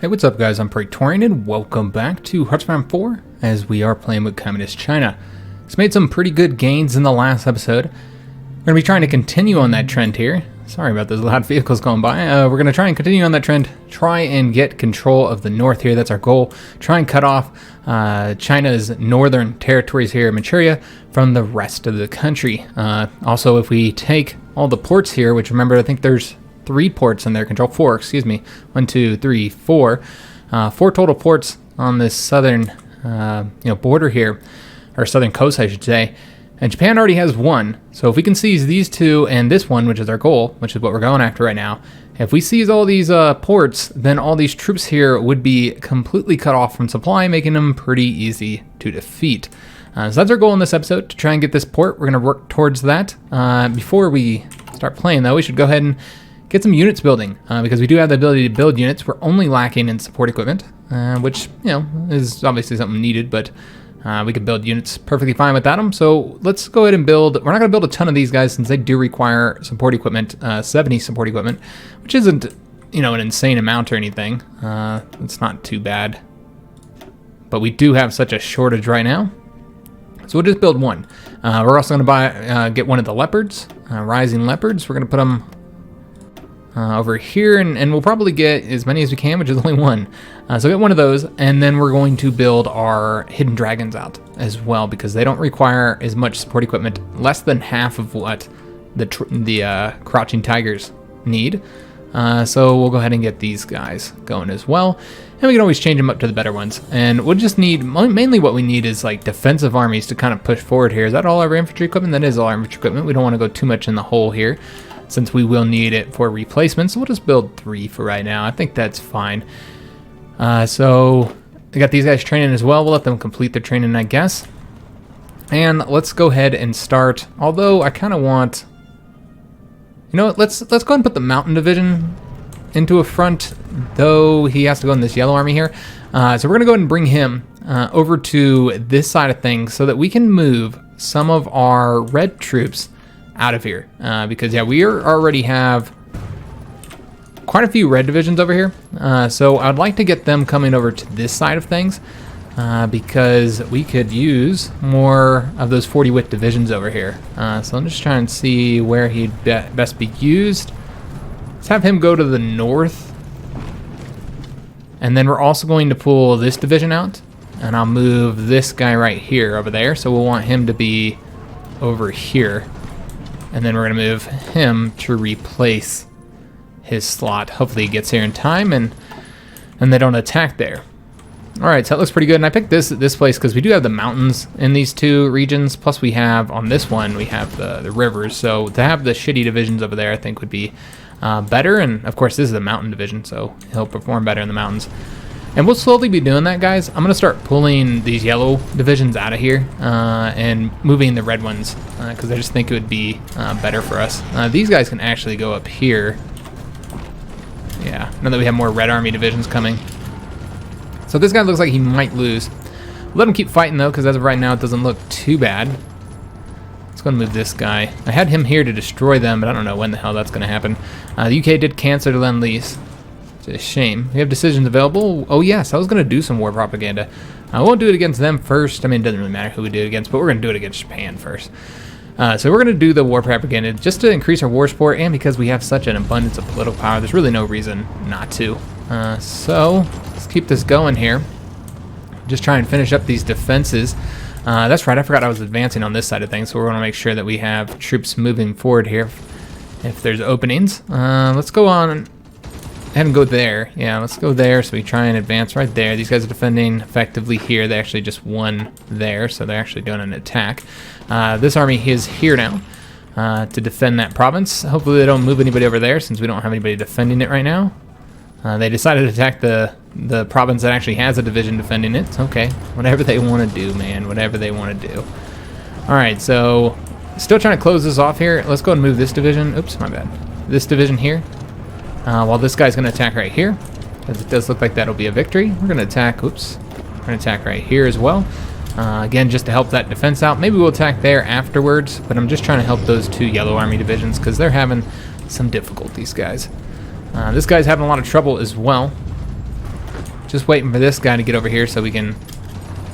Hey, what's up guys, I'm Praetorian and welcome back to Hearthstone 4 as we are playing with Communist China. It's made some pretty good gains in the last episode. We're going to be trying to continue on that trend here. Sorry about those loud vehicles going by. We're going to try and continue on that trend, try and get control of the north here, that's our goal. Try and cut off China's northern territories here in Manchuria from the rest of the country. Also, if we take all the ports here, which remember I think there's 3 ports in their control, 4, excuse me, 1, 2, 3, 4, 4 total ports on this southern, border here, or southern coast, I should say. And Japan already has 1, so if we can seize these 2 and this one, which is our goal, which is what we're going after right now, if we seize all these ports, then all these troops here would be completely cut off from supply, making them pretty easy to defeat. So that's our goal in this episode, to try and get this port. We're going to work towards that. Before we start playing, though, we should go ahead and get some units building, because we do have the ability to build units. We're only lacking in support equipment, which, is obviously something needed, but we can build units perfectly fine without them. So let's go ahead and build. We're not going to build a ton of these guys since they do require support equipment, 70 support equipment, which isn't, an insane amount or anything. It's not too bad. But we do have such a shortage right now. So we'll just build 1. We're also going to get one of the leopards, rising leopards. We're going to put them over here, and we'll probably get as many as we can, which is only 1. So get one of those, and then we're going to build our hidden dragons out as well, because they don't require as much support equipment, less than half of what the crouching tigers need. So we'll go ahead and get these guys going as well, and we can always change them up to the better ones. And we'll just need, mainly what we need is like defensive armies to kind of push forward here. Is that all our infantry equipment? That is all our infantry equipment. We don't want to go too much in the hole here, since we will need it for replacements. So we'll just build 3 for right now. I think that's fine. So we got these guys training as well. We'll let them complete their training, I guess. And let's go ahead and start. Although I kind of want, let's go ahead and put the mountain division into a front, though he has to go in this yellow army here. So we're gonna go ahead and bring him over to this side of things so that we can move some of our red troops out of here, because we already have quite a few red divisions over here, so I'd like to get them coming over to this side of things, because we could use more of those 40 wit divisions over here. So I'm just trying to see where he'd best be used. Let's have him go to the north, and then we're also going to pull this division out, and I'll move this guy right here over there, so we'll want him to be over here. And then we're going to move him to replace his slot. Hopefully he gets here in time and they don't attack there. Alright, so that looks pretty good. And I picked this place because we do have the mountains in these 2 regions. Plus we have, on this one, we have the rivers. So to have the shitty divisions over there, I think would be better. And of course this is a mountain division, so he'll perform better in the mountains. And we'll slowly be doing that, guys. I'm going to start pulling these yellow divisions out of here and moving the red ones, because I just think it would be better for us. These guys can actually go up here. Yeah, now that we have more red army divisions coming. So this guy looks like he might lose. Let him keep fighting, though, because as of right now, it doesn't look too bad. Let's go and move this guy. I had him here to destroy them, but I don't know when the hell that's going to happen. The UK did cancel the Lend-Lease. A shame. We have decisions available. Oh yes, I was going to do some war propaganda. I won't do it against them first. I mean, it doesn't really matter who we do it against, but we're going to do it against Japan first. So we're going to do the war propaganda just to increase our war support, and because we have such an abundance of political power, there's really no reason not to. So let's keep this going here. Just try and finish up these defenses. That's right, I forgot I was advancing on this side of things, so we're going to make sure that we have troops moving forward here if there's openings. Let's go on and go there. Yeah, let's go there. So we try and advance right there. These guys are defending effectively here. They actually just won there, so they're actually doing an attack. This army is here now to defend that province. Hopefully they don't move anybody over there, since we don't have anybody defending it right now. They decided to attack the province that actually has a division defending it. Okay, whatever they want to do, man. Whatever they want to do. Alright, so still trying to close this off here. Let's go and move this division. Oops, my bad. This division here. While this guy's going to attack right here, because it does look like that'll be a victory. We're going to attack, we're going to attack right here as well. Again, just to help that defense out. Maybe we'll attack there afterwards, but I'm just trying to help those 2 yellow army divisions, because they're having some difficulties, guys. This guy's having a lot of trouble as well. just waiting for this guy to get over here so we can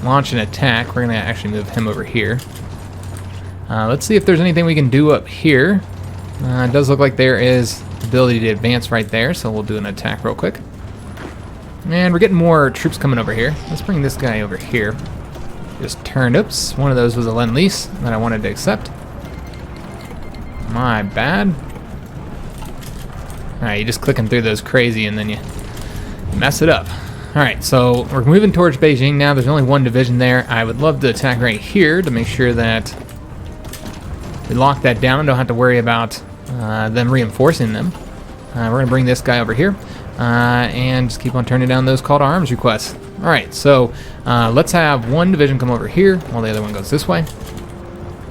launch an attack. We're going to actually move him over here. Let's see if there's anything we can do up here. It does look like there is the ability to advance right there, so we'll do an attack real quick. And we're getting more troops coming over here. Let's bring this guy over here. Just turned. Oops, one of those was a lend-lease that I wanted to accept. My bad. Alright, you're just clicking through those crazy and then you mess it up. Alright, so we're moving towards Beijing now. There's only one division there. I would love to attack right here to make sure that we lock that down and don't have to worry about them reinforcing them. We're going to bring this guy over here. And just keep on turning down those call to arms requests. Alright, so let's have one division come over here while the other one goes this way.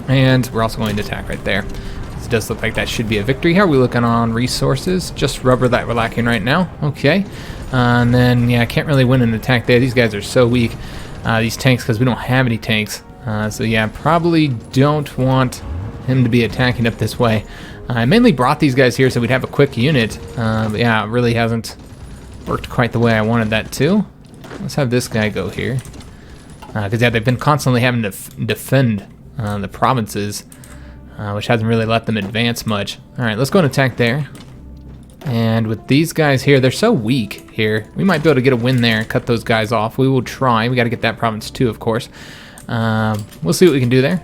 And we're also going to attack right there. It does look like that should be a victory. How are we looking on resources? Just rubber that we're lacking right now. Okay. And then, yeah, I can't really win an attack there. These guys are so weak, these tanks, because we don't have any tanks. So, yeah, probably don't want him to be attacking up this way. I mainly brought these guys here so we'd have a quick unit, but yeah, it really hasn't worked quite the way I wanted that to. Let's have this guy go here, because yeah, they've been constantly having to defend the provinces, which hasn't really let them advance much. Alright, let's go and attack there. And with these guys here, they're so weak here. We might be able to get a win there and cut those guys off. We will try. We got to get that province too, of course. We'll see what we can do there.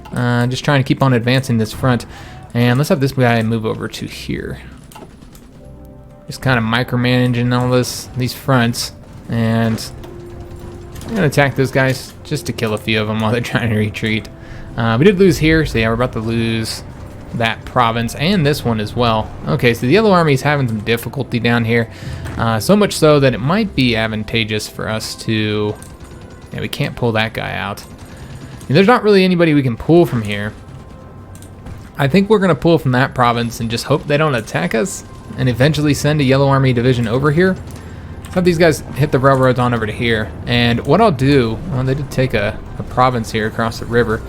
Just trying to keep on advancing this front. And let's have this guy move over to here. Just kind of micromanaging all these fronts. And I'm going to attack those guys just to kill a few of them while they're trying to retreat. We did lose here, so yeah, we're about to lose that province and this one as well. Okay, so the Yellow Army is having some difficulty down here. So much so that it might be advantageous for us to... Yeah, we can't pull that guy out. And there's not really anybody we can pull from here. I think we're going to pull from that province and just hope they don't attack us and eventually send a Yellow Army division over here. Let's have these guys hit the railroads on over to here. And what I'll do, well, they did take a province here across the river.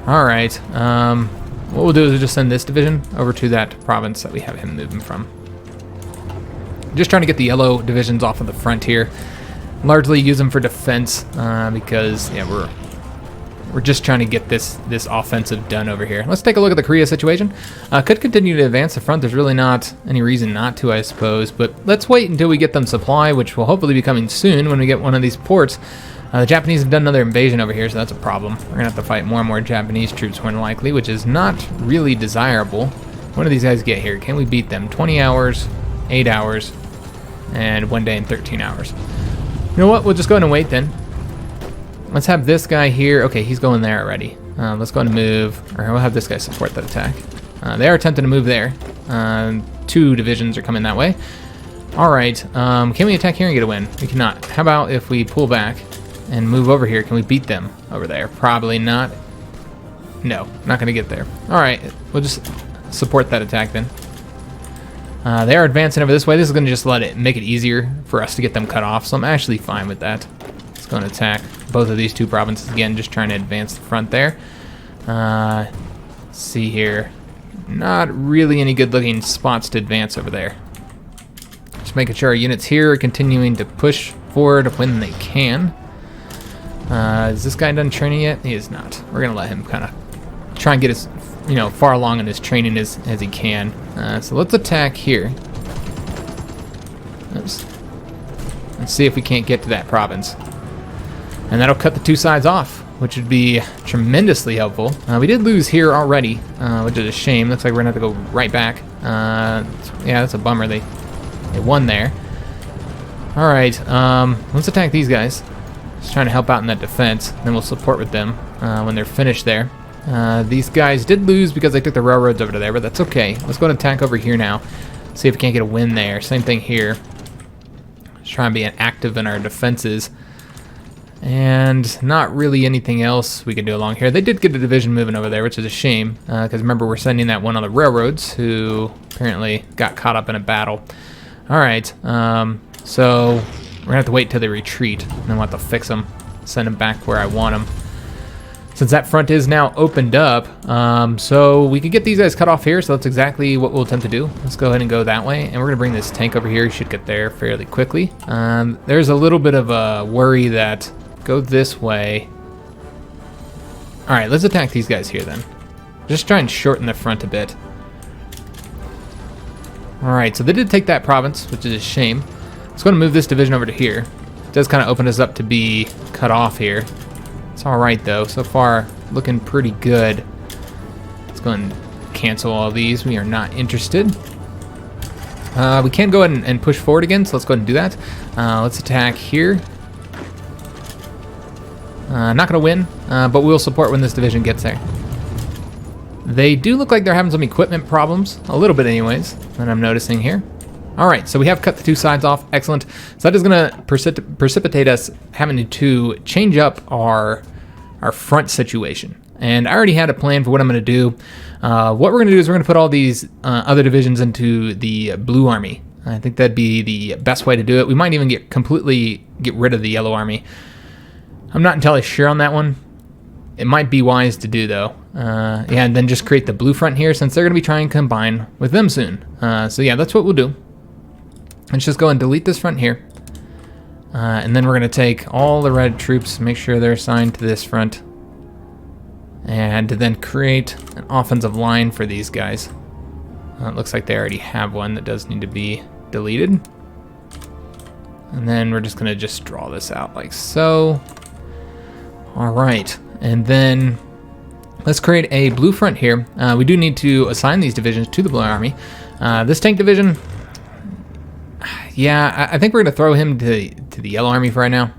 Alright, what we'll do is we'll just send this division over to that province that we have him moving from. Just trying to get the yellow divisions off of the front here. Largely use them for defense because, yeah, we're just trying to get this offensive done over here. Let's take a look at the Korea situation. Could continue to advance the front. There's really not any reason not to, I suppose. But let's wait until we get them supply, which will hopefully be coming soon when we get one of these ports. The Japanese have done another invasion over here, so that's a problem. We're going to have to fight more and more Japanese troops, more than likely, which is not really desirable. What do these guys get here? Can we beat them? 20 hours, 8 hours, and 1 day and 13 hours. You know what? We'll just go ahead and wait then. Let's have this guy here. Okay, he's going there already. Let's go ahead and move, or we'll have this guy support that attack. They are attempting to move there. 2 divisions are coming that way. All right, can we attack here and get a win? We cannot. How about if we pull back and move over here? Can we beat them over there? Probably not. No, not going to get there. All right, we'll just support that attack then. They are advancing over this way. This is going to just make it easier for us to get them cut off, so I'm actually fine with that. Let's go and attack both of these 2 provinces again, just trying to advance the front there. Let's see here. Not really any good looking spots to advance over there. Just making sure our units here are continuing to push forward when they can. Is this guy done training yet? He is not. We're going to let him kind of try and get as far along in his training as he can. So let's attack here. Let's see if we can't get to that province. And that'll cut the 2 sides off, which would be tremendously helpful. We did lose here already, which is a shame. Looks like we're going to have to go right back. Yeah, that's a bummer. They won there. All right, let's attack these guys. Just trying to help out in that defense. Then we'll support with them when they're finished there. These guys did lose because they took the railroads over to there, but that's okay. Let's go and attack over here now. See if we can't get a win there. Same thing here. Just trying to be active in our defenses. And not really anything else we can do along here. They did get a division moving over there, which is a shame. Because remember, we're sending that one on the railroads who apparently got caught up in a battle. Alright, so we're going to have to wait till they retreat. And then we'll have to fix them. Send them back where I want them. since that front is now opened up. So we could get these guys cut off here, so that's exactly what we'll attempt to do. Let's go ahead and go that way, and we're gonna bring this tank over here. You should get there fairly quickly. There's a little bit of a worry that go this way. All right, let's attack these guys here then. Just try and shorten the front a bit. All right, so they did take that province, which is a shame. Let's go and move this division over to here. It does kind of open us up to be cut off here. It's all right though, so far looking pretty good. Let's go and cancel all these. We are not interested. We can go ahead and push forward again, so let's go ahead and do that. Let's attack here. Not gonna win, but we'll support when this division gets there. They do look like they're having some equipment problems, a little bit anyways, that I'm noticing here. All right, so we have cut the two sides off, excellent. So that is gonna precipitate us having to change up our front situation. And I already had a plan for what I'm gonna do. What we're gonna do is we're gonna put all these other divisions into the blue army. I think that'd be the best way to do it. We might even completely get rid of the yellow army. I'm not entirely sure on that one. It might be wise to do though. Yeah, and then just create the blue front here since they're gonna be trying to combine with them soon. So yeah, that's what we'll do. Let's just go and delete this front here. And then we're gonna take all the red troops, make sure they're assigned to this front. And then create an offensive line for these guys. It looks like they already have one that does need to be deleted. And then we're just gonna just draw this out like so. All right, and then let's create a blue front here. We do need to assign these divisions to the blue army. This tank division, yeah, I think we're gonna throw him to the yellow army for right now.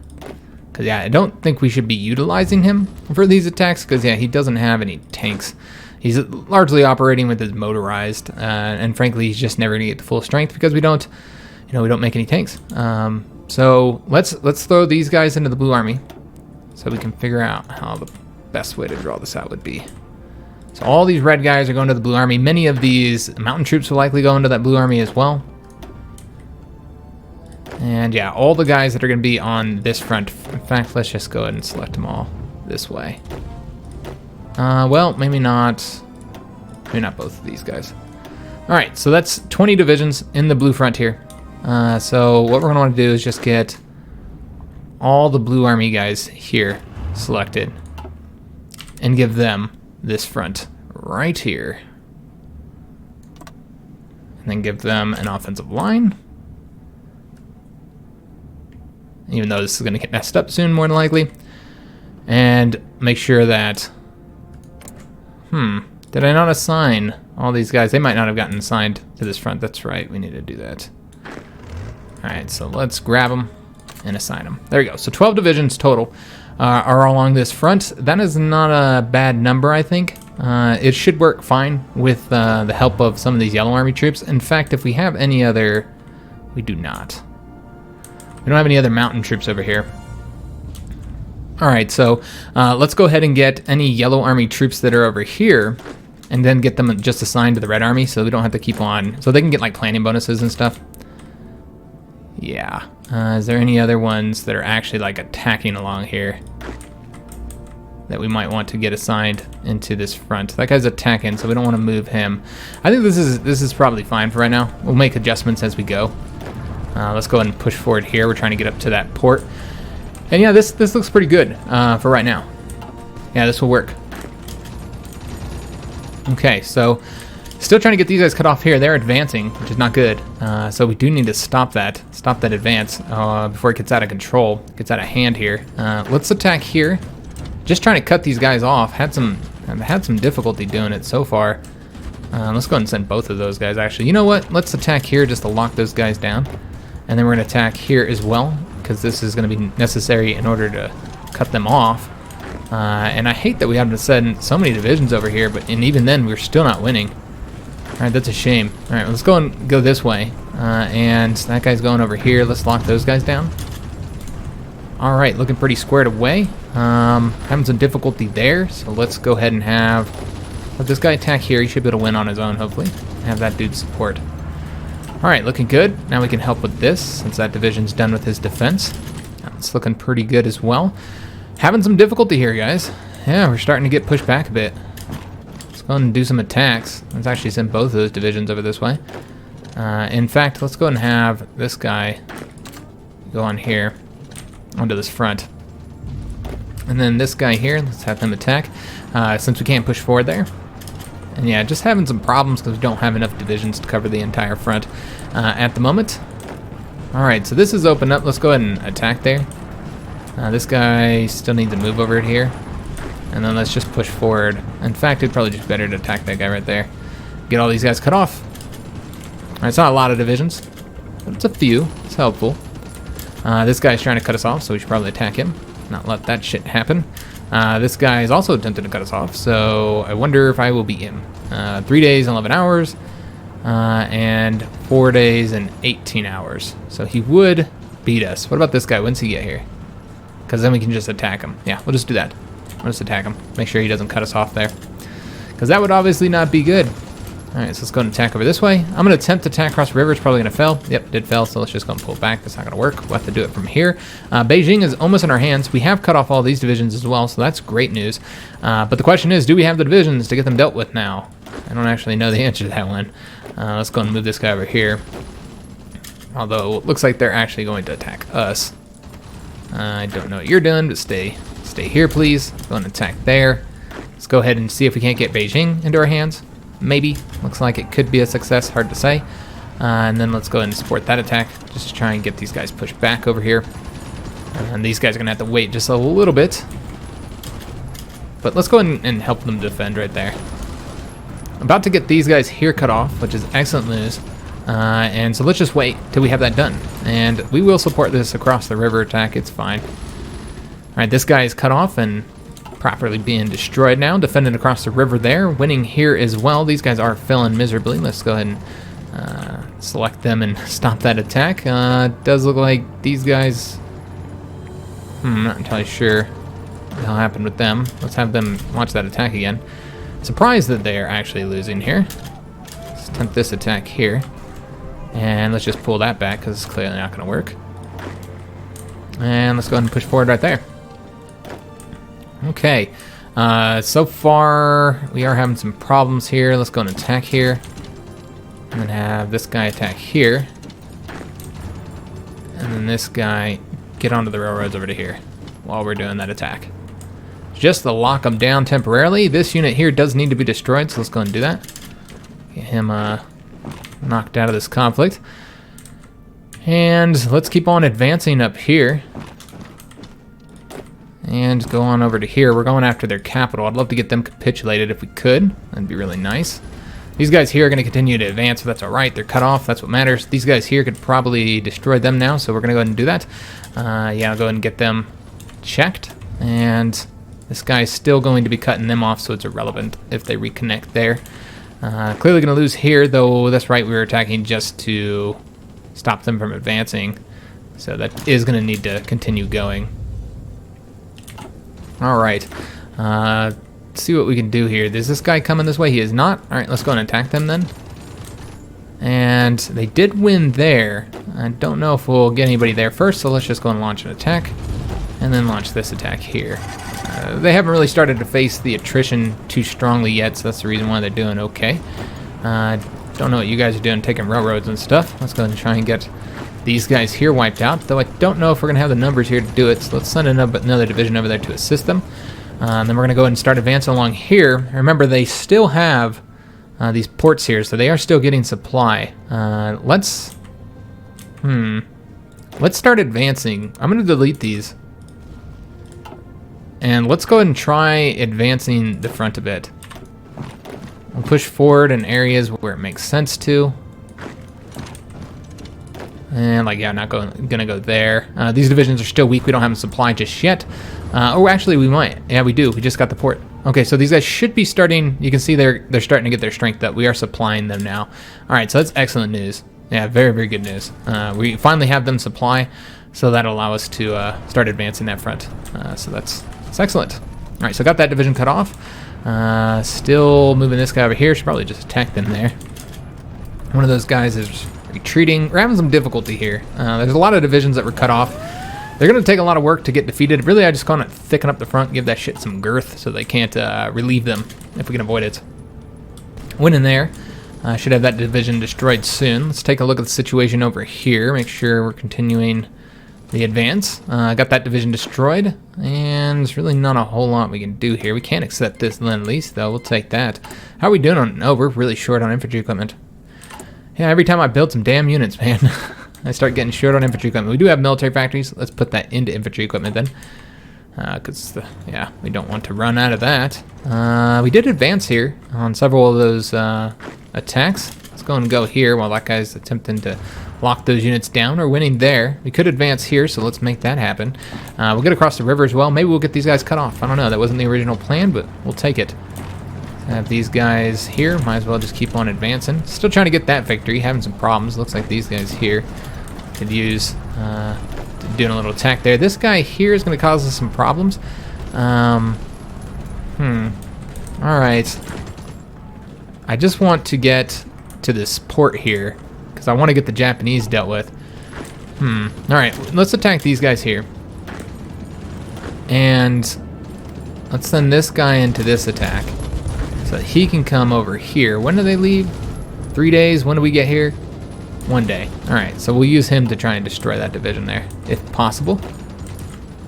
Cause yeah, I don't think we should be utilizing him for these attacks because yeah, he doesn't have any tanks. He's largely operating with his motorized, and frankly, he's just never gonna get to full strength because we don't make any tanks. So let's throw these guys into the blue army. So we can figure out how the best way to draw this out would be. So all these red guys are going to the blue army. Many of these mountain troops will likely go into that blue army as well. And yeah, all the guys that are going to be on this front. In fact, let's just go ahead and select them all this way. Well, maybe not both of these guys. All right, so that's 20 divisions in the blue front here. So what we're going to want to do is just get all the blue army guys here selected and give them this front right here. And then give them an offensive line. Even though this is going to get messed up soon, more than likely. And make sure that... Did I not assign all these guys? They might not have gotten assigned to this front. That's right, we need to do that. Alright, so let's grab them and assign them. There you go. So 12 divisions total are along this front. That is not a bad number, I think. It should work fine with the help of some of these yellow army troops. In fact, if we have any other... We do not. We don't have any other mountain troops over here. All right, so let's go ahead and get any yellow army troops that are over here and then get them just assigned to the red army so we don't have to keep on... So they can get like planning bonuses and stuff. Yeah. Is there any other ones that are actually like attacking along here that we might want to get assigned into this front? That guy's attacking, so we don't want to move him. I think this is probably fine for right now. We'll make adjustments as we go. Let's go ahead and push forward here. We're trying to get up to that port. And yeah, this looks pretty good for right now. Yeah, this will work. Okay, so still trying to get these guys cut off here. They're advancing, which is not good. So we do need to stop that advance before it gets out of control, gets out of hand here. Let's attack here. Just trying to cut these guys off. I've had some difficulty doing it so far. Let's go ahead and send both of those guys, actually. You know what? Let's attack here just to lock those guys down. And then we're going to attack here as well, because this is going to be necessary in order to cut them off. And I hate that we have to send so many divisions over here, and even then, we're still not winning. All right, that's a shame. All right, let's go this way. And that guy's going over here. Let's lock those guys down. All right, looking pretty squared away. Having some difficulty there, so let's go ahead and let this guy attack here. He should be able to win on his own, hopefully. Have that dude support. All right, looking good. Now we can help with this, since that division's done with his defense. It's looking pretty good as well. Having some difficulty here, guys. yeah, we're starting to get pushed back a bit. Let's go and do some attacks. Let's actually send both of those divisions over this way. In fact, let's go and have this guy go on here, onto this front. And then this guy here, let's have him attack, since we can't push forward there. And yeah, just having some problems because we don't have enough divisions to cover the entire front at the moment. Alright, so this is open up. Let's go ahead and attack there. This guy still needs to move over here. And then let's just push forward. In fact, it'd probably just better to attack that guy right there. Get all these guys cut off. Alright, it's not a lot of divisions, but it's a few. It's helpful. This guy's trying to cut us off, so we should probably attack him. Not let that shit happen. This guy is also attempting to cut us off, so I wonder if I will beat him. 3 days and 11 hours, and 4 days and 18 hours. So he would beat us. What about this guy? When's he get here? Because then we can just attack him. Yeah, we'll just do that. We'll just attack him. Make sure he doesn't cut us off there. Because that would obviously not be good. Alright, so let's go and attack over this way. I'm going to attempt to attack across the river. It's probably going to fail. Yep, did fail, so let's just go and pull back. That's not going to work. We'll have to do it from here. Beijing is almost in our hands. We have cut off all these divisions as well, so that's great news. But the question is, do we have the divisions to get them dealt with now? I don't actually know the answer to that one. Let's go and move this guy over here. Although, it looks like they're actually going to attack us. I don't know what you're doing, but stay here, please. Go and attack there. Let's go ahead and see if we can't get Beijing into our hands. Maybe. Looks like it could be a success. Hard to say. And then let's go ahead and support that attack. Just to try and get these guys pushed back over here. And these guys are going to have to wait just a little bit. But let's go ahead and help them defend right there. About to get these guys here cut off, which is excellent news. And so let's just wait till we have that done. And we will support this across the river attack. It's fine. Alright, this guy is cut off and properly being destroyed now. Defending across the river there. Winning here as well. These guys are failing miserably. Let's go ahead and select them and stop that attack. Does look like these guys... I'm not entirely sure what happened with them. Let's have them launch that attack again. Surprised that they are actually losing here. Let's attempt this attack here. And let's just pull that back because it's clearly not going to work. And let's go ahead and push forward right there. Okay. So far, we are having some problems here. Let's go and attack here. And then have this guy attack here. And then this guy get onto the railroads over to here while we're doing that attack. Just to lock him down temporarily. This unit here does need to be destroyed, so let's go and do that. Get him knocked out of this conflict. And let's keep on advancing up here. And go on over to here. We're going after their capital. I'd love to get them capitulated if we could. That'd be really nice. These guys here are going to continue to advance, but that's alright. They're cut off. That's what matters. These guys here could probably destroy them now, so we're going to go ahead and do that. Yeah, I'll go ahead and get them checked. And this guy's still going to be cutting them off, so it's irrelevant if they reconnect there. Clearly going to lose here, though that's right, we were attacking just to stop them from advancing. So that is going to need to continue going. Alright. Let's see what we can do here. Is this guy coming this way? He is not. Alright, let's go and attack them then. And they did win there. I don't know if we'll get anybody there first, so let's just go and launch an attack. And then launch this attack here. They haven't really started to face the attrition too strongly yet, so that's the reason why they're doing okay. Don't know what you guys are doing, taking railroads and stuff. Let's go ahead and try and get these guys here wiped out, though I don't know if we're going to have the numbers here to do it, so let's send another division over there to assist them. And then we're going to go ahead and start advancing along here. Remember, they still have these ports here, so they are still getting supply. Let's start advancing. I'm going to delete these. And let's go ahead and try advancing the front a bit. We'll push forward in areas where it makes sense to. And like, yeah, not gonna go there. These divisions are still weak. We don't have supply just yet. Oh, actually, we might. Yeah, we do. We just got the port. Okay, so these guys should be starting. You can see they're starting to get their strength up. We are supplying them now. All right, so that's excellent news. Yeah, very, very good news. We finally have them supply, so that'll allow us to start advancing that front. So that's excellent. All right, so got that division cut off. Still moving this guy over here. Should probably just attack them there. One of those guys is retreating. We're having some difficulty here. There's a lot of divisions that were cut off. They're going to take a lot of work to get defeated. Really, I just want to thicken up the front, give that shit some girth so they can't relieve them if we can avoid it. Went in there. Should have that division destroyed soon. Let's take a look at the situation over here. Make sure we're continuing the advance. Got that division destroyed, and there's really not a whole lot we can do here. We can't accept this Lend-Lease, though. We'll take that. How are we doing on... Oh, we're really short on infantry equipment. Yeah, every time I build some damn units, man, I start getting short on infantry equipment. We do have military factories. Let's put that into infantry equipment then. Because, yeah, we don't want to run out of that. We did advance here on several of those attacks. Let's go here while that guy's attempting to lock those units down. We're winning there. We could advance here, so let's make that happen. We'll get across the river as well. Maybe we'll get these guys cut off. I don't know. That wasn't the original plan, but we'll take it. Have these guys here. Might as well just keep on advancing. Still trying to get that victory. Having some problems. Looks like these guys here could use doing a little attack there. This guy here is going to cause us some problems. Alright. I just want to get to this port here because I want to get the Japanese dealt with. Alright, let's attack these guys here. And let's send this guy into this attack so that he can come over here. When do they leave? 3 days. When do we get here? 1 day. Alright, so we'll use him to try and destroy that division there, if possible.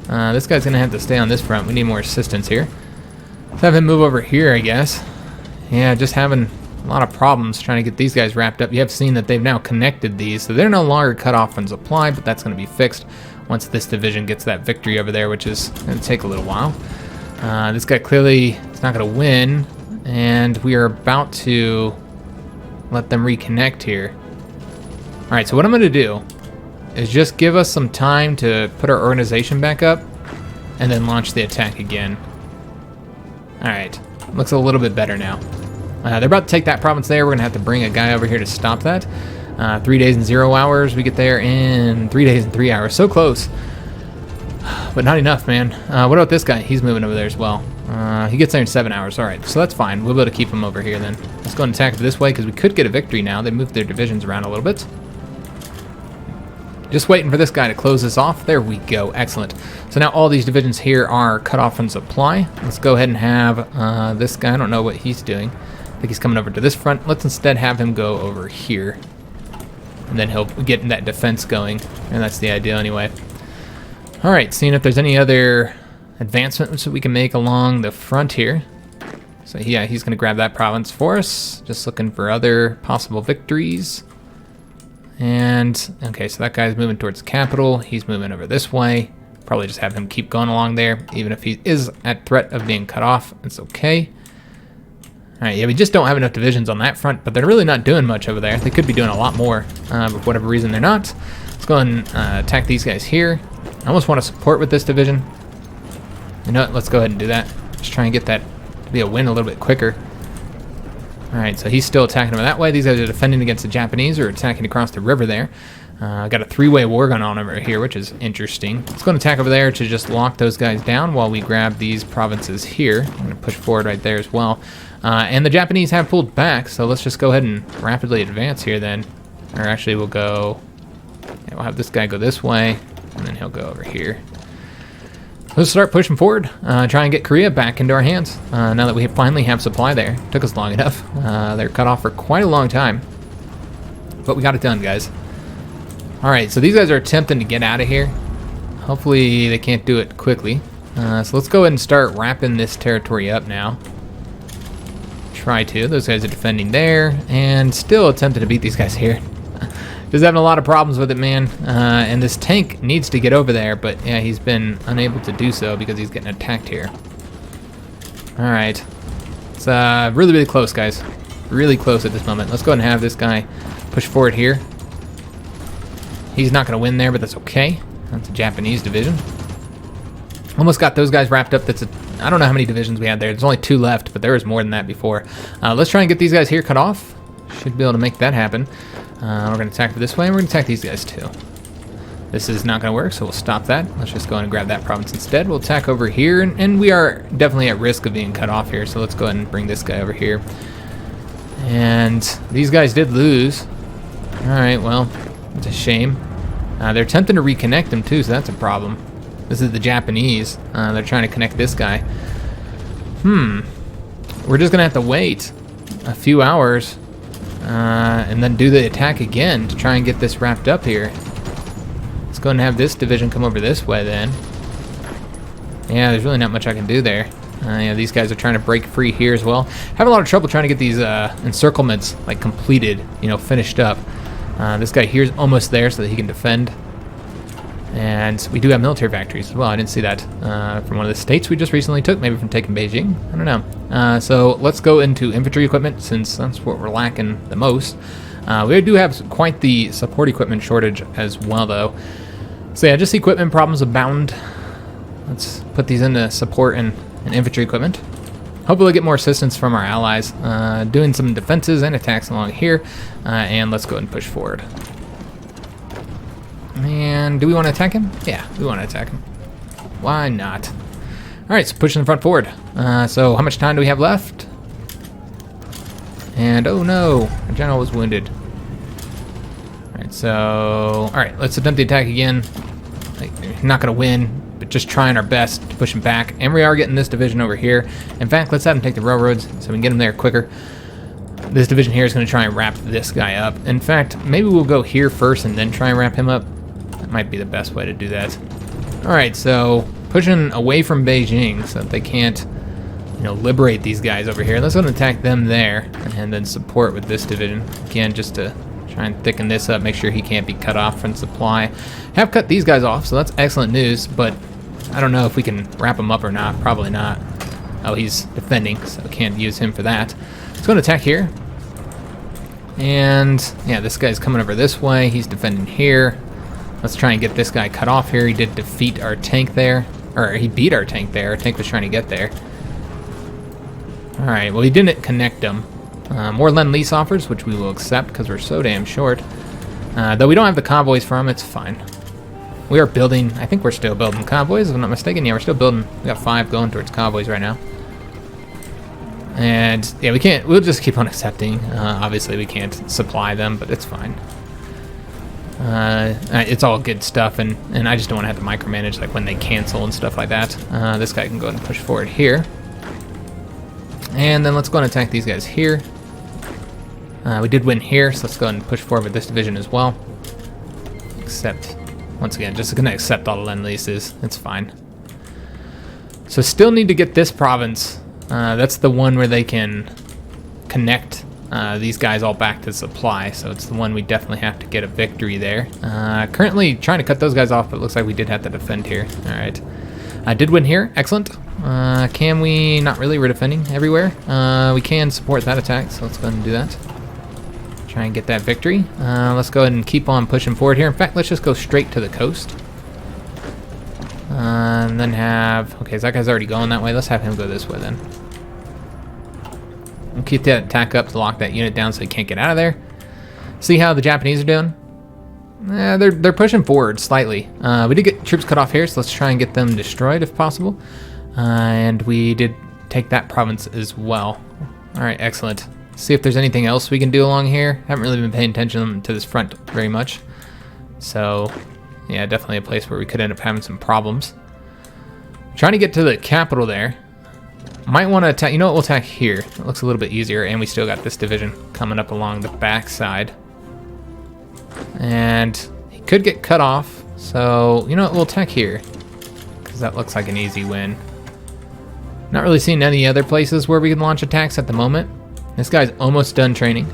This guy's going to have to stay on this front. We need more assistance here. Let's have him move over here, I guess. Yeah, just having a lot of problems trying to get these guys wrapped up. You have seen that they've now connected these, so they're no longer cut off on supply, but that's going to be fixed once this division gets that victory over there, which is going to take a little while. This guy clearly is not going to win, and we are about to let them reconnect here. Alright, so what I'm going to do is just give us some time to put our organization back up and then launch the attack again. Alright, looks a little bit better now. They're about to take that province there. We're going to have to bring a guy over here to stop that. 3 days and 0 hours. We get there in 3 days and 3 hours. So close. But not enough, man. What about this guy? He's moving over there as well. He gets there in 7 hours. Alright, so that's fine. We'll be able to keep him over here then. Let's go and attack this way because we could get a victory now. They moved their divisions around a little bit. Just waiting for this guy to close this off. There we go. Excellent. So now all these divisions here are cut off from supply. Let's go ahead and have this guy. I don't know what he's doing. I think he's coming over to this front. Let's instead have him go over here. And then he'll get that defense going. And that's the idea anyway. Alright, seeing if there's any other advancements that we can make along the front here. So yeah, he's going to grab that province for us. Just looking for other possible victories. And, okay, so that guy's moving towards the capital. He's moving over this way. Probably just have him keep going along there. Even if he is at threat of being cut off, it's okay. Alright, yeah, we just don't have enough divisions on that front, but they're really not doing much over there. They could be doing a lot more, but for whatever reason they're not. Let's go and attack these guys here. I almost want to support with this division. You know what, let's go ahead and do that. Just try and get that to be a win a little bit quicker. Alright, so he's still attacking them that way. These guys are defending against the Japanese or attacking across the river there. Got a three-way war gun on over here, which is interesting. Let's go and attack over there to just lock those guys down while we grab these provinces here. I'm going to push forward right there as well. And the Japanese have pulled back, so let's just go ahead and rapidly advance here then. Or actually, we'll go... Yeah, we'll have this guy go this way, and then he'll go over here. Let's start pushing forward, try and get Korea back into our hands, now that we finally have supply there. Took us long enough. They're cut off for quite a long time. But we got it done, guys. Alright, so these guys are attempting to get out of here. Hopefully they can't do it quickly. So let's go ahead and start wrapping this territory up now. Try to. Those guys are defending there, and still attempting to beat these guys here. Just having a lot of problems with it, man. And this tank needs to get over there, but yeah, he's been unable to do so because he's getting attacked here. Alright. It's really, really close, guys. Really close at this moment. Let's go ahead and have this guy push forward here. He's not going to win there, but that's okay. That's a Japanese division. Almost got those guys wrapped up. I don't know how many divisions we had there. There's only 2 left, but there was more than that before. Let's try and get these guys here cut off. Should be able to make that happen. We're going to attack this way, and we're going to attack these guys too. This is not going to work, so we'll stop that. Let's just go ahead and grab that province instead. We'll attack over here, and we are definitely at risk of being cut off here, so let's go ahead and bring this guy over here. And these guys did lose. Alright, well, it's a shame. They're attempting to reconnect them too, so that's a problem. This is the Japanese. They're trying to connect this guy. We're just gonna have to wait a few hours and then do the attack again to try and get this wrapped up here. Let's go and have this division come over this way then. Yeah, there's really not much I can do there. Yeah, these guys are trying to break free here as well. Have a lot of trouble trying to get these encirclements like completed, finished up. This guy here is almost there so that he can defend. And we do have military factories as well. I didn't see that from one of the states we just recently took, maybe from taking Beijing. I don't know. So let's go into infantry equipment since that's what we're lacking the most. We do have quite the support equipment shortage as well, though. So yeah, just equipment problems abound. Let's put these into support and infantry equipment. Hopefully we'll get more assistance from our allies, doing some defenses and attacks along here. And let's go ahead and push forward. And do we want to attack him? Yeah, we want to attack him. Why not? All right, so pushing the front forward. So how much time do we have left? And oh no, our general was wounded. All right, let's attempt the attack again. Like, not gonna win, but just trying our best to push him back. And we are getting this division over here. In fact, let's have him take the railroads so we can get him there quicker. This division here is gonna try and wrap this guy up. In fact, maybe we'll go here first and then try and wrap him up. That might be the best way to do that. All right, so pushing away from Beijing so that they can't, liberate these guys over here. Let's go and attack them there and then support with this division. Again, just to try and thicken this up, make sure he can't be cut off from supply. Have cut these guys off, so that's excellent news, but I don't know if we can wrap him up or not. Probably not. Oh, he's defending, so we can't use him for that. Let's go and attack here. And yeah, this guy's coming over this way. He's defending here. Let's try and get this guy cut off here. He did defeat our tank there, or he beat our tank there. Our tank was trying to get there. All right, well, he didn't connect them. More Lend-Lease offers, which we will accept because we're so damn short. Though we don't have the convoys for them, it's fine. We are building, I think we're still building convoys, if I'm not mistaken. Yeah, we're still building. We got 5 going towards convoys right now. And yeah, we'll just keep on accepting. Obviously we can't supply them, but it's fine. It's all good stuff, and I just don't want to have to micromanage like when they cancel and stuff like that. This guy can go ahead and push forward here. And then let's go and attack these guys here. We did win here, so let's go ahead and push forward with this division as well. Except, once again, just going to accept all the Lend-Leases. It's fine. So still need to get this province. That's the one where they can connect these guys all back to supply. So it's the one we definitely have to get a victory there. Currently trying to cut those guys off, but it looks like we did have to defend here. All right. I did win here. Excellent. Can we? Not really. We're defending everywhere. We can support that attack, so let's go ahead and do that. Try and get that victory. Let's go ahead and keep on pushing forward here. In fact, let's just go straight to the coast. And then have... Okay, so that guy's already going that way. Let's have him go this way then. We'll keep that attack up to lock that unit down so he can't get out of there. See how the Japanese are doing? They're pushing forward slightly. We did get troops cut off here, so let's try and get them destroyed if possible. And we did take that province as well. All right, excellent. See if there's anything else we can do along here. Haven't really been paying attention to this front very much. So, yeah, definitely a place where we could end up having some problems. Trying to get to the capital there. Might want to attack. You know what? We'll attack here. It looks a little bit easier, and we still got this division coming up along the back side. And he could get cut off, so you know what, we'll attack here because that looks like an easy win. Not really seeing any other places where we can launch attacks at the moment. This guy's almost done training.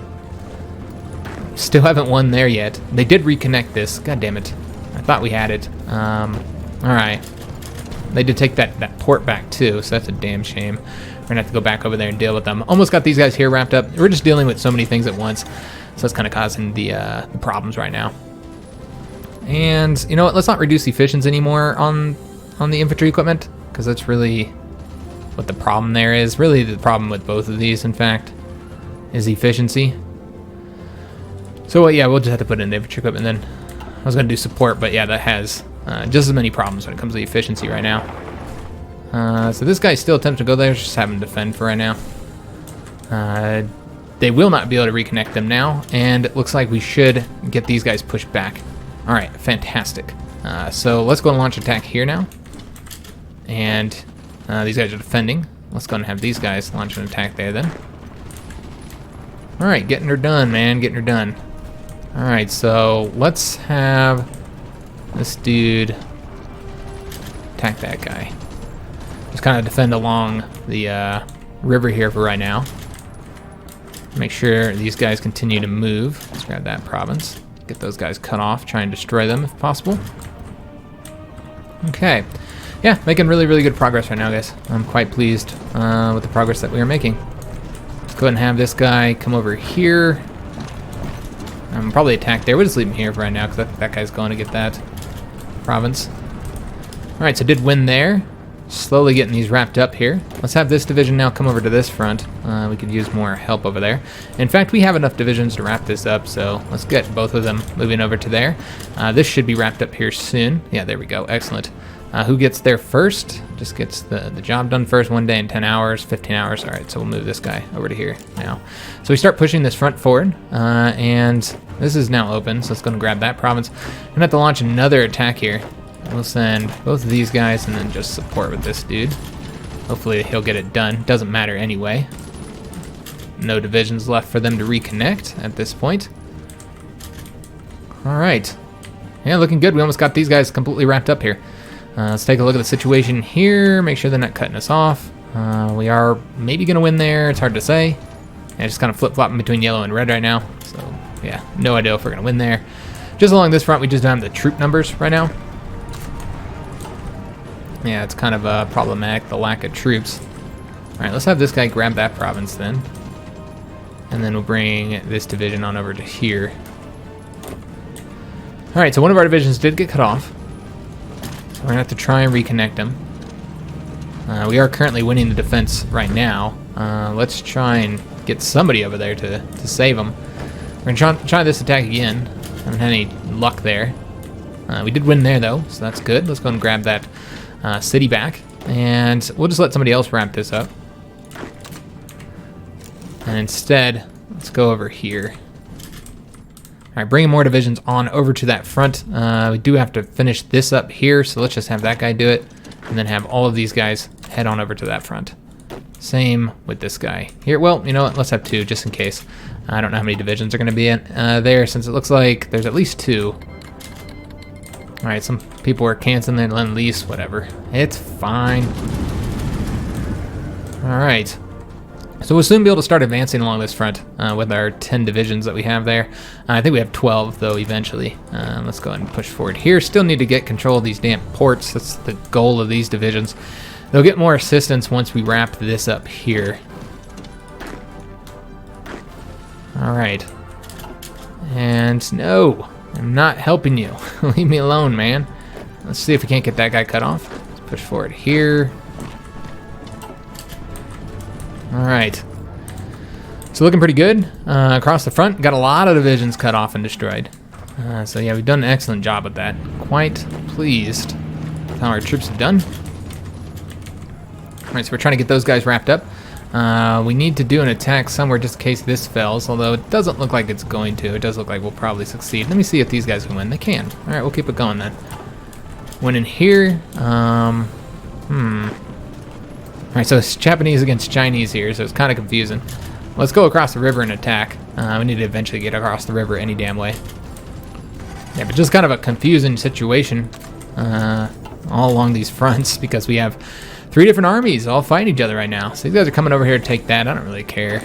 Still haven't won there yet. They did reconnect this. God damn it. I thought we had it. Alright. They did take that port back too, so that's a damn shame. We're gonna have to go back over there and deal with them. Almost got these guys here wrapped up. We're just dealing with so many things at once. So that's kind of causing the problems right now. And you know what? Let's not reduce efficiency anymore on the infantry equipment, because that's really what the problem there is. Really, the problem with both of these, in fact, is efficiency. So yeah, we'll just have to put in the infantry equipment then. I was gonna do support, but yeah, that has just as many problems when it comes to efficiency right now. So this guy's still attempting to go there. Just have him defend for right now. They will not be able to reconnect them now, and it looks like we should get these guys pushed back. All right, fantastic. So let's go and launch attack here now. And these guys are defending. Let's go and have these guys launch an attack there then. All right, getting her done, man, getting her done. All right, so let's have this dude attack that guy. Just kind of defend along the river here for right now. Make sure these guys continue to move. Let's grab that province. Get those guys cut off. Try and destroy them if possible. Okay. Yeah, making really, really good progress right now, guys. I'm quite pleased with the progress that we are making. Let's go ahead and have this guy come over here. Probably attack there. We'll just leave him here for right now because that guy's going to get that province. All right, so did win there. Slowly getting these wrapped up here. Let's have this division now come over to this front. We could use more help over there. In fact, we have enough divisions to wrap this up, so let's get both of them moving over to there. This should be wrapped up here soon. Yeah, there we go. Excellent. Who gets there first? Just gets the job done first. 1 day in 10 hours, 15 hours. All right, so we'll move this guy over to here now. So we start pushing this front forward, and this is now open, so let's go and grab that province. I'm gonna have to launch another attack here. We'll send both of these guys and then just support with this dude. Hopefully he'll get it done. Doesn't matter anyway. No divisions left for them to reconnect at this point. All right. Yeah, looking good. We almost got these guys completely wrapped up here. Let's take a look at the situation here. Make sure they're not cutting us off. We are maybe going to win there. It's hard to say. Yeah, just kind of flip-flopping between yellow and red right now. So, yeah, no idea if we're going to win there. Just along this front, we just don't have the troop numbers right now. Yeah, it's kind of problematic, the lack of troops. All right, let's have this guy grab that province then. And then we'll bring this division on over to here. All right, so one of our divisions did get cut off. So we're gonna have to try and reconnect them. We are currently winning the defense right now. Let's try and get somebody over there to save them. We're gonna try this attack again. Haven't had any luck there. We did win there though, so that's good. Let's go and grab that city back, and we'll just let somebody else wrap this up. And instead, let's go over here. All right, bringing more divisions on over to that front. We do have to finish this up here, so let's just have that guy do it, and then have all of these guys head on over to that front. Same with this guy here. Well, you know what? Let's have two just in case. I don't know how many divisions are going to be in there, since it looks like there's at least two. All right, some people are canceling their Lend-Lease, whatever. It's fine. All right. So we'll soon be able to start advancing along this front with our 10 divisions that we have there. I think we have 12, though, eventually. Let's go ahead and push forward here. Still need to get control of these damn ports. That's the goal of these divisions. They'll get more assistance once we wrap this up here. All right. And no. I'm not helping you. Leave me alone, man. Let's see if we can't get that guy cut off. Let's push forward here. All right. So looking pretty good across the front. Got a lot of divisions cut off and destroyed. So yeah, we've done an excellent job with that. Quite pleased with how our troops have done. All right, so we're trying to get those guys wrapped up. We need to do an attack somewhere just in case this fails, although it doesn't look like it's going to. It does look like we'll probably succeed. Let me see if these guys can win. They can. All right, we'll keep it going then. Winning here. All right, so it's Japanese against Chinese here, so it's kind of confusing. Let's go across the river and attack. We need to eventually get across the river any damn way. Yeah, but just kind of a confusing situation all along these fronts because we have 3 different armies all fighting each other right now. So these guys are coming over here to take that. I don't really care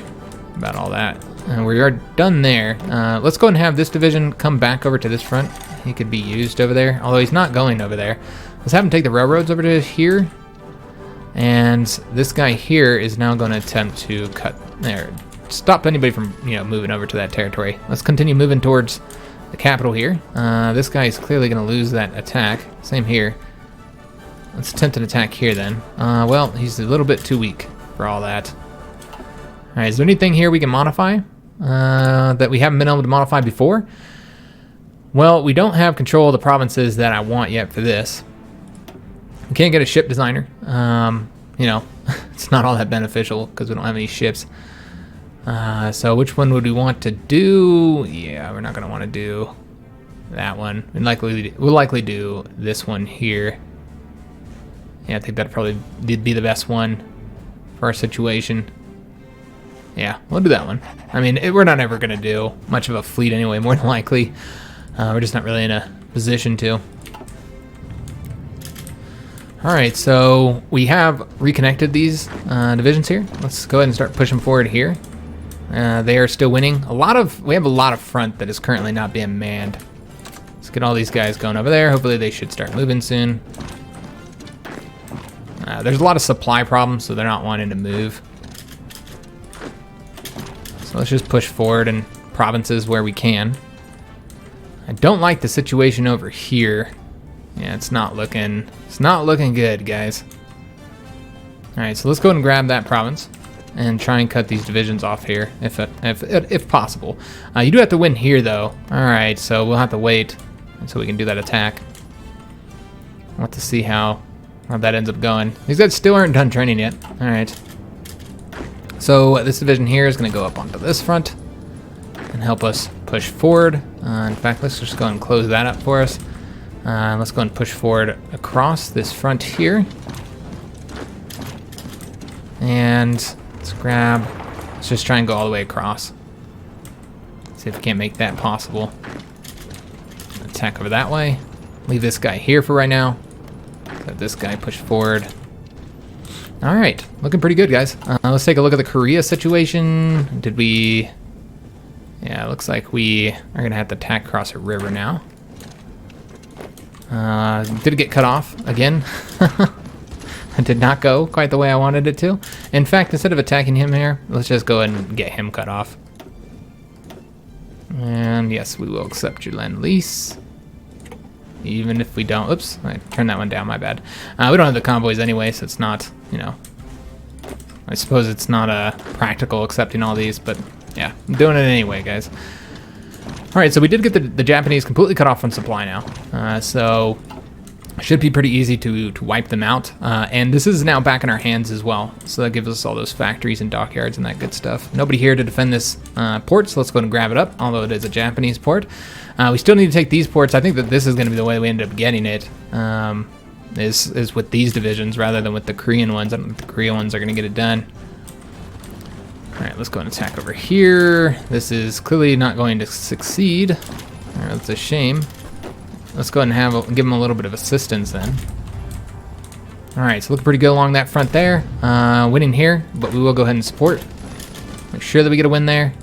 about all that. We are done there. Let's go and have this division come back over to this front. He could be used over there, although he's not going over there. Let's have him take the railroads over to here. And this guy here is now going to attempt to stop anybody from moving over to that territory. Let's continue moving towards the capital here. This guy is clearly going to lose that attack. Same here. Let's attempt an attack here then. Well, he's a little bit too weak for all that. All right, is there anything here we can modify that we haven't been able to modify before? Well, we don't have control of the provinces that I want yet for this. We can't get a ship designer. It's not all that beneficial because we don't have any ships. So which one would we want to do? Yeah, we're not going to want to do that one. We'll likely do this one here. Yeah, I think that'd probably be the best one for our situation. Yeah, we'll do that one. I mean, we're not ever going to do much of a fleet anyway, more than likely. We're just not really in a position to. Alright, so we have reconnected these divisions here. Let's go ahead and start pushing forward here. They are still winning. We have a lot of front that is currently not being manned. Let's get all these guys going over there. Hopefully they should start moving soon. There's a lot of supply problems, so they're not wanting to move. So let's just push forward in provinces where we can. I don't like the situation over here. Yeah, it's not looking good, guys. All right, so let's go ahead and grab that province and try and cut these divisions off here, if possible. You do have to win here, though. All right, so we'll have to wait until we can do that attack. We'll have to see how that ends up going. These guys still aren't done training yet. All right. So this division here is going to go up onto this front and help us push forward. In fact, let's just go and close that up for us. Let's go and push forward across this front here. And let's just try and go all the way across. See if we can't make that possible. Attack over that way. Leave this guy here for right now. Let this guy push forward. All right, looking pretty good, guys. Let's take a look at the Korea situation. Yeah, it looks like we are gonna have to attack across a river now. Did it get cut off again? It did not go quite the way I wanted it to. In fact, instead of attacking him here, let's just go ahead and get him cut off. And yes, we will accept your land lease. Even if we don't, oops, I turned that one down, my bad. We don't have the convoys anyway, so it's not, I suppose it's not practical accepting all these, but yeah, I'm doing it anyway, guys. All right, so we did get the Japanese completely cut off from supply now. So it should be pretty easy to wipe them out. And this is now back in our hands as well. So that gives us all those factories and dockyards and that good stuff. Nobody here to defend this port, so let's go and grab it up, although it is a Japanese port. We still need to take these ports. I think that this is going to be the way we end up getting it, is with these divisions rather than with the Korean ones. I don't think the Korean ones are going to get it done. All right, let's go and attack over here. This is clearly not going to succeed. All right, that's a shame. Let's go ahead and give them a little bit of assistance then. All right, so looking pretty good along that front there. Winning here, but we will go ahead and support. Make sure that we get a win there.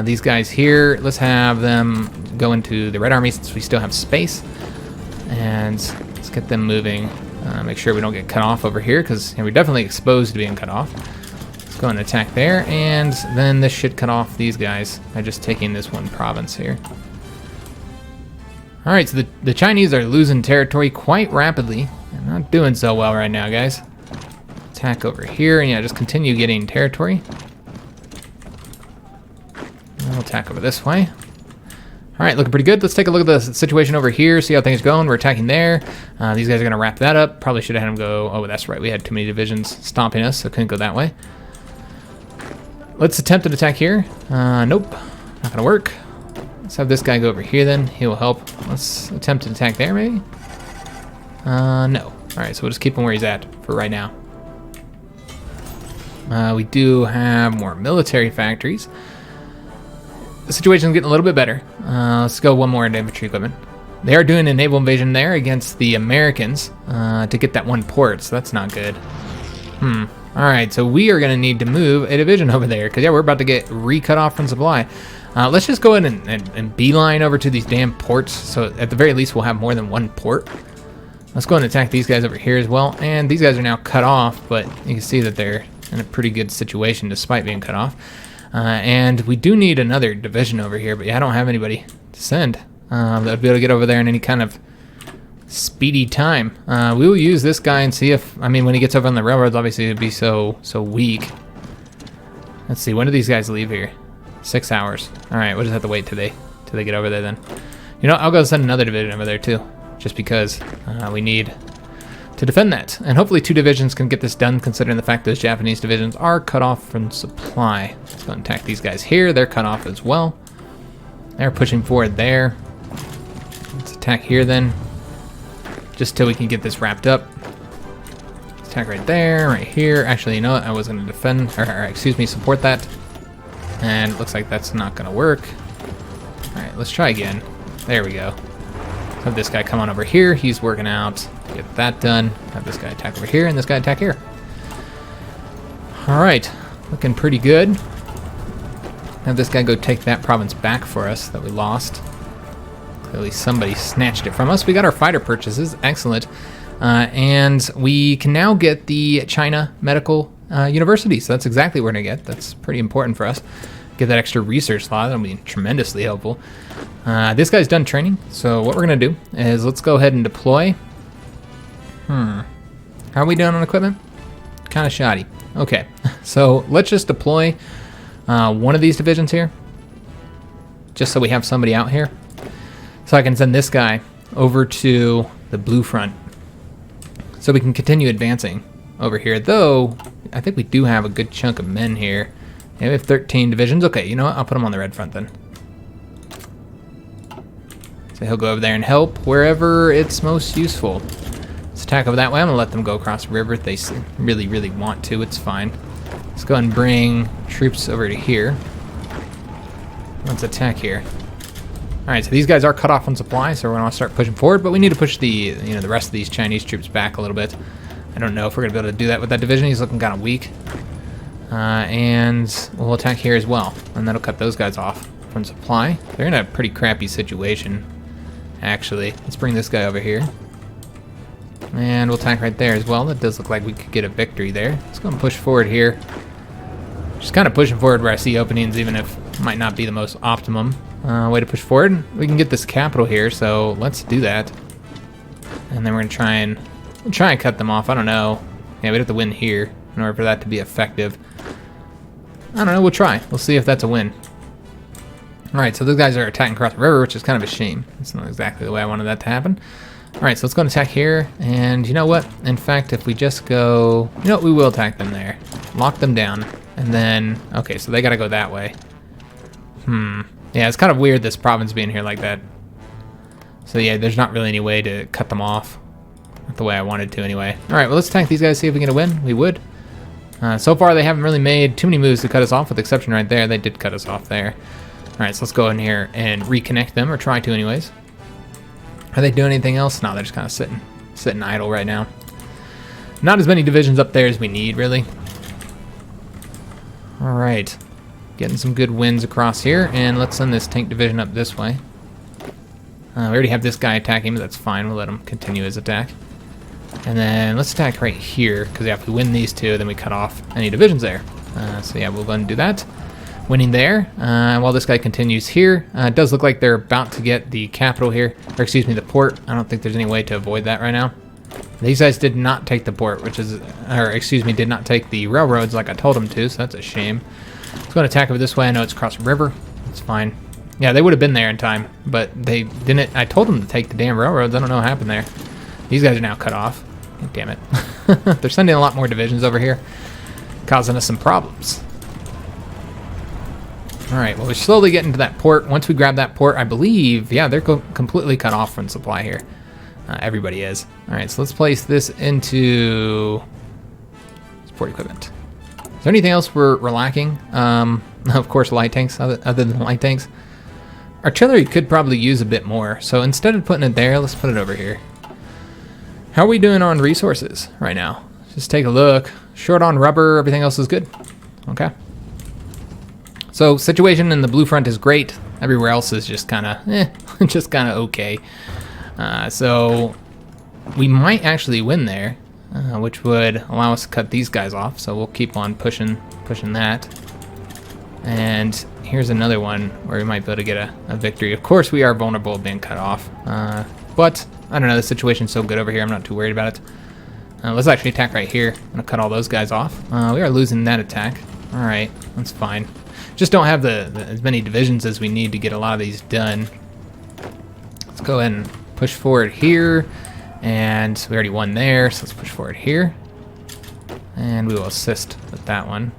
These guys here, let's have them go into the Red Army since we still have space. And let's get them moving. Make sure we don't get cut off over here because we're definitely exposed to being cut off. Let's go and attack there, and then this should cut off these guys by just taking this one province here. All right, so the Chinese are losing territory quite rapidly. They're not doing so well right now, guys. Attack over here, and yeah, just continue getting territory. We'll attack over this way. All right, looking pretty good. Let's take a look at the situation over here, see how things are going. We're attacking there. These guys are going to wrap that up. Probably should have had them go. Oh, that's right. We had too many divisions stomping us, so couldn't go that way. Let's attempt an attack here. Nope, not going to work. Let's have this guy go over here then. He will help. Let's attempt an attack there, maybe? No. All right, so we'll just keep him where he's at for right now. We do have more military factories. The situation's getting a little bit better. Let's go one more into infantry equipment. They are doing a naval invasion there against the Americans to get that one port, so that's not good. All right, so we are going to need to move a division over there because, yeah, we're about to get re-cut off from supply. Let's just go ahead and beeline over to these damn ports, so at the very least we'll have more than one port. Let's go and attack these guys over here as well, and these guys are now cut off, but you can see that they're in a pretty good situation despite being cut off. And we do need another division over here, but yeah, I don't have anybody to send that would be able to get over there in any kind of speedy time. We will use this guy and see if, when he gets over on the railroads, obviously it'd be so weak. Let's see, when do these guys leave here? 6 hours. All right, we'll just have to wait till they get over there then. I'll go send another division over there too, just because we need to defend that. And hopefully 2 divisions can get this done, considering the fact those Japanese divisions are cut off from supply. Let's go and attack these guys here. They're cut off as well. They're pushing forward there. attack here then, just till we can get this wrapped up. Attack right there, right here. Actually, you know what? I was going to defend, or excuse me, support that. And it looks like that's not going to work. Alright, let's try again. There we go. Have this guy come on over here. He's working out. Get that done. Have this guy attack over here, and this guy attack here. Alright, looking pretty good. Have this guy go take that province back for us that we lost. Clearly somebody snatched it from us. We got our fighter purchases. Excellent. And we can now get the China Medical University. So that's exactly what we're going to get. That's pretty important for us. Get that extra research slot. That'll be tremendously helpful. This guy's done training. So what we're going to do is let's go ahead and deploy. How are we doing on equipment? Kind of shoddy. Okay. So let's just deploy one of these divisions here. Just so we have somebody out here. So I can send this guy over to the blue front. So we can continue advancing over here. Though, I think we do have a good chunk of men here. Yeah, we have 13 divisions. Okay, you know what? I'll put them on the red front then. So he'll go over there and help wherever it's most useful. Let's attack over that way. I'm going to let them go across the river if they really, really want to. It's fine. Let's go and bring troops over to here. Let's attack here. Alright, so these guys are cut off on supply, so we're going to start pushing forward, but we need to push the the rest of these Chinese troops back a little bit. I don't know if we're going to be able to do that with that division. He's looking kind of weak. And we'll attack here as well, and that'll cut those guys off from supply. They're in a pretty crappy situation, actually. Let's bring this guy over here. And we'll attack right there as well. That does look like we could get a victory there. Let's go and push forward here. Just kind of pushing forward where I see openings, even if it might not be the most optimum way to push forward. We can get this capital here, so let's do that. And then we're gonna try and cut them off. I don't know. Yeah, we'd have to win here in order for that to be effective. I don't know. We'll try. We'll see if that's a win. All right, so those guys are attacking across the river, which is kind of a shame. It's not exactly the way I wanted that to happen. All right, so let's go and attack here. And you know what? In fact, if we just go, you know what? We will attack them there. Lock them down. And then, okay, so they got to go that way. Yeah, it's kind of weird this province being here like that. So yeah, there's not really any way to cut them off the way I wanted to anyway. All right, well, let's attack these guys, see if we can get a win. We would. So far, they haven't really made too many moves to cut us off, with the exception right there. They did cut us off there. All right, so let's go in here and reconnect them, or try to anyways. Are they doing anything else? No, they're just kind of sitting idle right now. Not as many divisions up there as we need, really. All right. Getting some good wins across here, and let's send this tank division up this way. We already have this guy attacking, but that's fine. We'll let him continue his attack. And then let's attack right here, because if we win these two, then we cut off any divisions there. So yeah, we'll go ahead and do that. Winning there. While this guy continues here, it does look like they're about to get the capital here, or excuse me, the port. I don't think there's any way to avoid that right now. These guys did not take the port, did not take the railroads like I told them to, so that's a shame. Let's go and attack over this way. I know it's across the river. It's fine. Yeah, they would have been there in time, but they didn't. I told them to take the damn railroads. I don't know what happened there. These guys are now cut off. God damn it. They're sending a lot more divisions over here, causing us some problems. All right, well, we're slowly getting to that port. Once we grab that port, I believe, yeah, they're completely cut off from supply here. Everybody is. All right, so let's place this into support equipment. Is there anything else we're lacking? Of course, light tanks, other than light tanks. Artillery could probably use a bit more, so instead of putting it there, let's put it over here. How are we doing on resources right now? Just take a look. Short on rubber, everything else is good. Okay. So situation in the blue front is great. Everywhere else is just kind of, just kind of okay. So we might actually win there, which would allow us to cut these guys off. So we'll keep on pushing that. And here's another one where we might be able to get a victory. Of course, we are vulnerable to being cut off. But I don't know, the situation's so good over here, I'm not too worried about it. Let's actually attack right here. I'm going to cut all those guys off. We are losing that attack. All right, that's fine. Just don't have as many divisions as we need to get a lot of these done. Let's go ahead and push forward here. And we already won there, so let's push forward here. And we will assist with that one.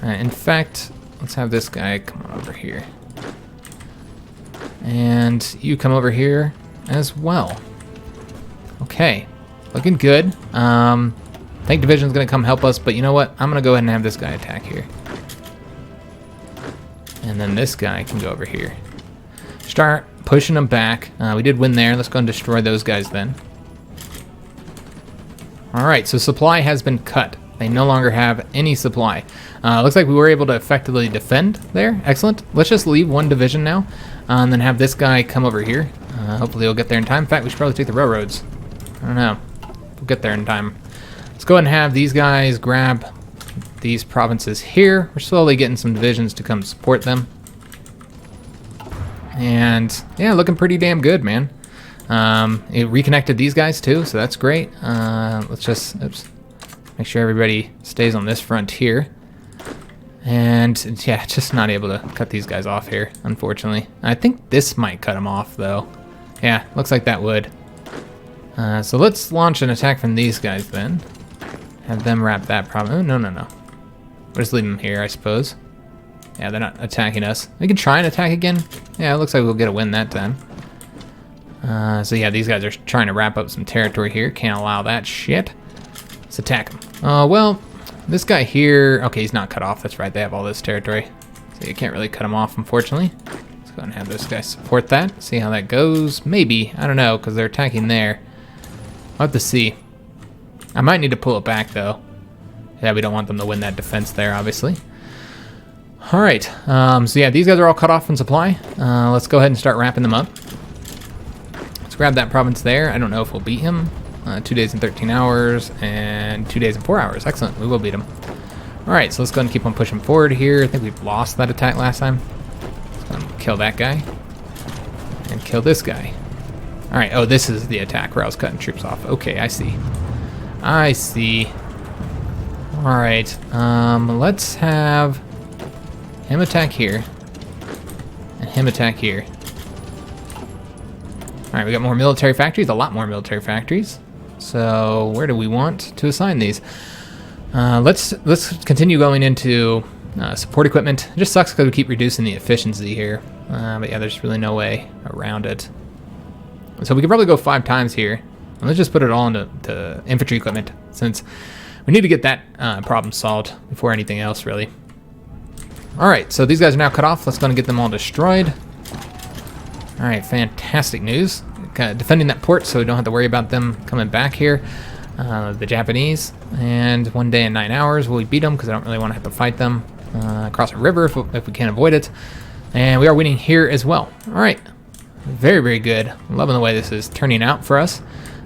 In fact, let's have this guy come on over here. And you come over here as well. Okay, looking good. Tank division's gonna come help us, but you know what? I'm gonna go ahead and have this guy attack here. And then this guy can go over here. Start pushing them back. We did win there. Let's go and destroy those guys then. Alright, so supply has been cut. They no longer have any supply. Looks like we were able to effectively defend there. Excellent. Let's just leave one division now, and then have this guy come over here. Hopefully he'll get there in time. In fact, we should probably take the railroads. I don't know. We'll get there in time. Let's go ahead and have these guys grab these provinces here. We're slowly getting some divisions to come support them. And yeah, looking pretty damn good, man. It reconnected these guys too, so that's great. Let's just make sure everybody stays on this front here. And yeah, just not able to cut these guys off here, unfortunately. I think this might cut them off though. Yeah, looks like that would. So let's launch an attack from these guys then. Have them wrap that problem. Oh, no. We'll just leave them here, I suppose. Yeah, they're not attacking us. We can try and attack again. Yeah, it looks like we'll get a win that time. So yeah, these guys are trying to wrap up some territory here. Can't allow that shit. Let's attack them. Well, this guy here... Okay, he's not cut off. That's right, they have all this territory. So you can't really cut him off, unfortunately. Let's go and have this guy support that. See how that goes. Maybe. I don't know, because they're attacking there. I'll have to see. I might need to pull it back, though. Yeah, we don't want them to win that defense there, obviously. Alright, so yeah, these guys are all cut off from supply. Let's go ahead and start wrapping them up. Let's grab that province there. I don't know if we'll beat him. 2 days and 13 hours, and 2 days and 4 hours. Excellent, we will beat him. Alright, so let's go ahead and keep on pushing forward here. I think we've lost that attack last time. Let's go ahead and kill that guy. And kill this guy. Alright, oh, this is the attack where I was cutting troops off. Okay, I see. I see. Alright, let's have him attack here. And him attack here. Alright, we got more military factories, a lot more military factories. So, where do we want to assign these? Let's continue going into support equipment. It just sucks because we keep reducing the efficiency here. But yeah, there's really no way around it. So we could probably go 5 times here. And let's just put it all into infantry equipment, since we need to get that problem solved before anything else, really. Alright, so these guys are now cut off. Let's go and get them all destroyed. Alright, fantastic news. Defending that port so we don't have to worry about them coming back here. The Japanese. And 1 day and 9 hours will we beat them, because I don't really want to have to fight them across a river if we can avoid it. And we are winning here as well. Alright, very, very good. I'm loving the way this is turning out for us.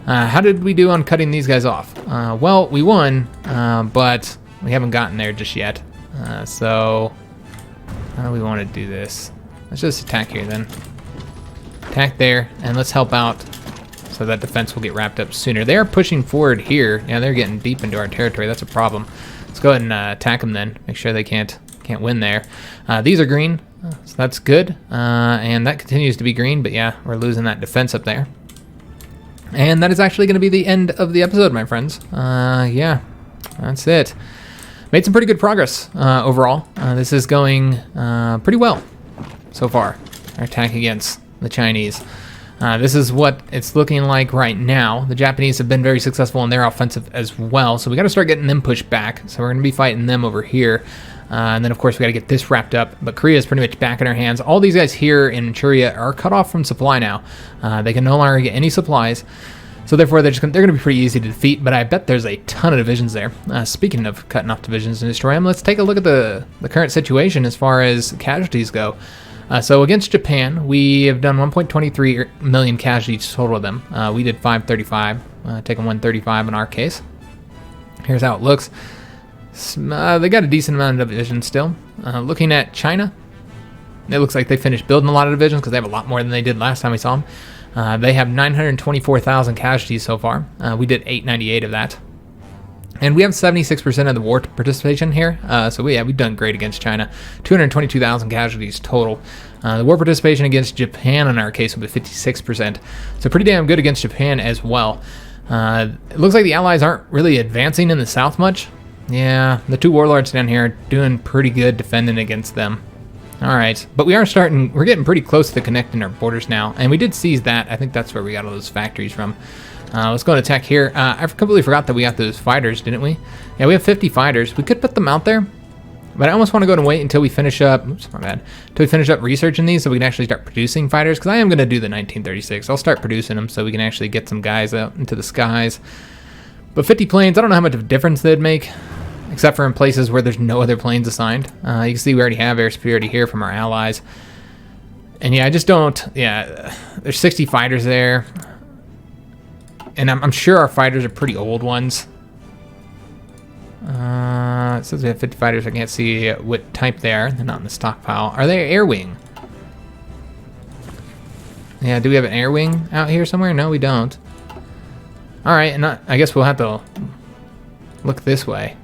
How did we do on cutting these guys off? Well, we won, but we haven't gotten there just yet. So, how do we want to do this? Let's just attack here then. Attack there, and let's help out so that defense will get wrapped up sooner. They are pushing forward here. Yeah, they're getting deep into our territory. That's a problem. Let's go ahead and attack them then. Make sure they can't win there. These are green, so that's good. And that continues to be green, but yeah, we're losing that defense up there. And that is actually going to be the end of the episode, my friends. Yeah, that's it. Made some pretty good progress overall. This is going pretty well so far. Our attack against the Chinese. This is what it's looking like right now. The Japanese have been very successful in their offensive as well, so we got to start getting them pushed back. So we're going to be fighting them over here. And then, of course, we got to get this wrapped up. But Korea is pretty much back in our hands. All these guys here in Manchuria are cut off from supply now. They can no longer get any supplies. So therefore, they're going to be pretty easy to defeat. But I bet there's a ton of divisions there. Speaking of cutting off divisions and destroying them, let's take a look at the current situation as far as casualties go. So against Japan, we have done 1.23 million casualties total of them. We did 535, taking 135 in our case. Here's how it looks. They got a decent amount of divisions still. Looking at China, it looks like they finished building a lot of divisions because they have a lot more than they did last time we saw them. They have 924,000 casualties so far. We did 898 of that. And we have 76% of the war participation here. So we've done great against China. 222,000 casualties total. The war participation against Japan in our case will be 56%. So pretty damn good against Japan as well. It looks like the Allies aren't really advancing in the south much. Yeah, the two warlords down here are doing pretty good defending against them. All right, but we're getting pretty close to connecting our borders now, and we did seize that. I think that's where we got all those factories from. Let's go and attack here. I completely forgot that we got those fighters, didn't we? Yeah, we have 50 fighters. We could put them out there, but I almost want to go and wait until we finish up. Oops, my bad. Until we finish up researching these, so we can actually start producing fighters. Because I am going to do the 1936. I'll start producing them so we can actually get some guys out into the skies. But 50 planes, I don't know how much of a difference they'd make, except for in places where there's no other planes assigned. You can see we already have air superiority here from our allies. And yeah, I just don't, yeah, there's 60 fighters there. And I'm sure our fighters are pretty old ones. It says we have 50 fighters. I can't see what type they are. They're not in the stockpile. Are they air wing? Yeah, do we have an air wing out here somewhere? No, we don't. All right, and I guess we'll have to look this way.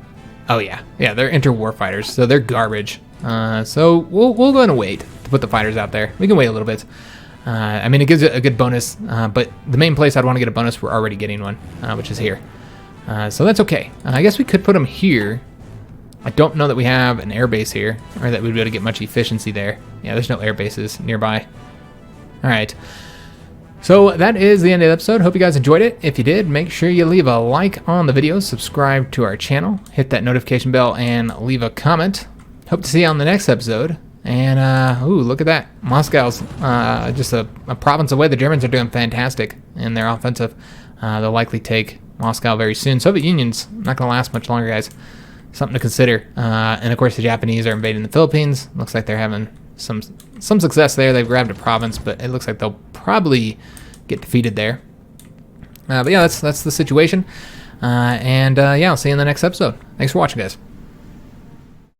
Oh yeah, yeah, they're interwar fighters, so they're garbage. So we'll go and wait to put the fighters out there. We can wait a little bit. I mean, it gives it a good bonus, but the main place I'd want to get a bonus, we're already getting one, which is here. So that's okay. I guess we could put them here. I don't know that we have an air base here, or that we'd be able to get much efficiency there. Yeah, there's no air bases nearby. All right. So that is the end of the episode. Hope you guys enjoyed it. If you did, make sure you leave a like on the video, subscribe to our channel, hit that notification bell, and leave a comment. Hope to see you on the next episode. And, ooh, look at that. Moscow's just a province away. The Germans are doing fantastic in their offensive. They'll likely take Moscow very soon. Soviet Union's not going to last much longer, guys. Something to consider. And, of course, the Japanese are invading the Philippines. Looks like they're having some success there. They've grabbed a province, but it looks like they'll probably get defeated there. But, yeah, that's the situation. Yeah, I'll see you in the next episode. Thanks for watching, guys.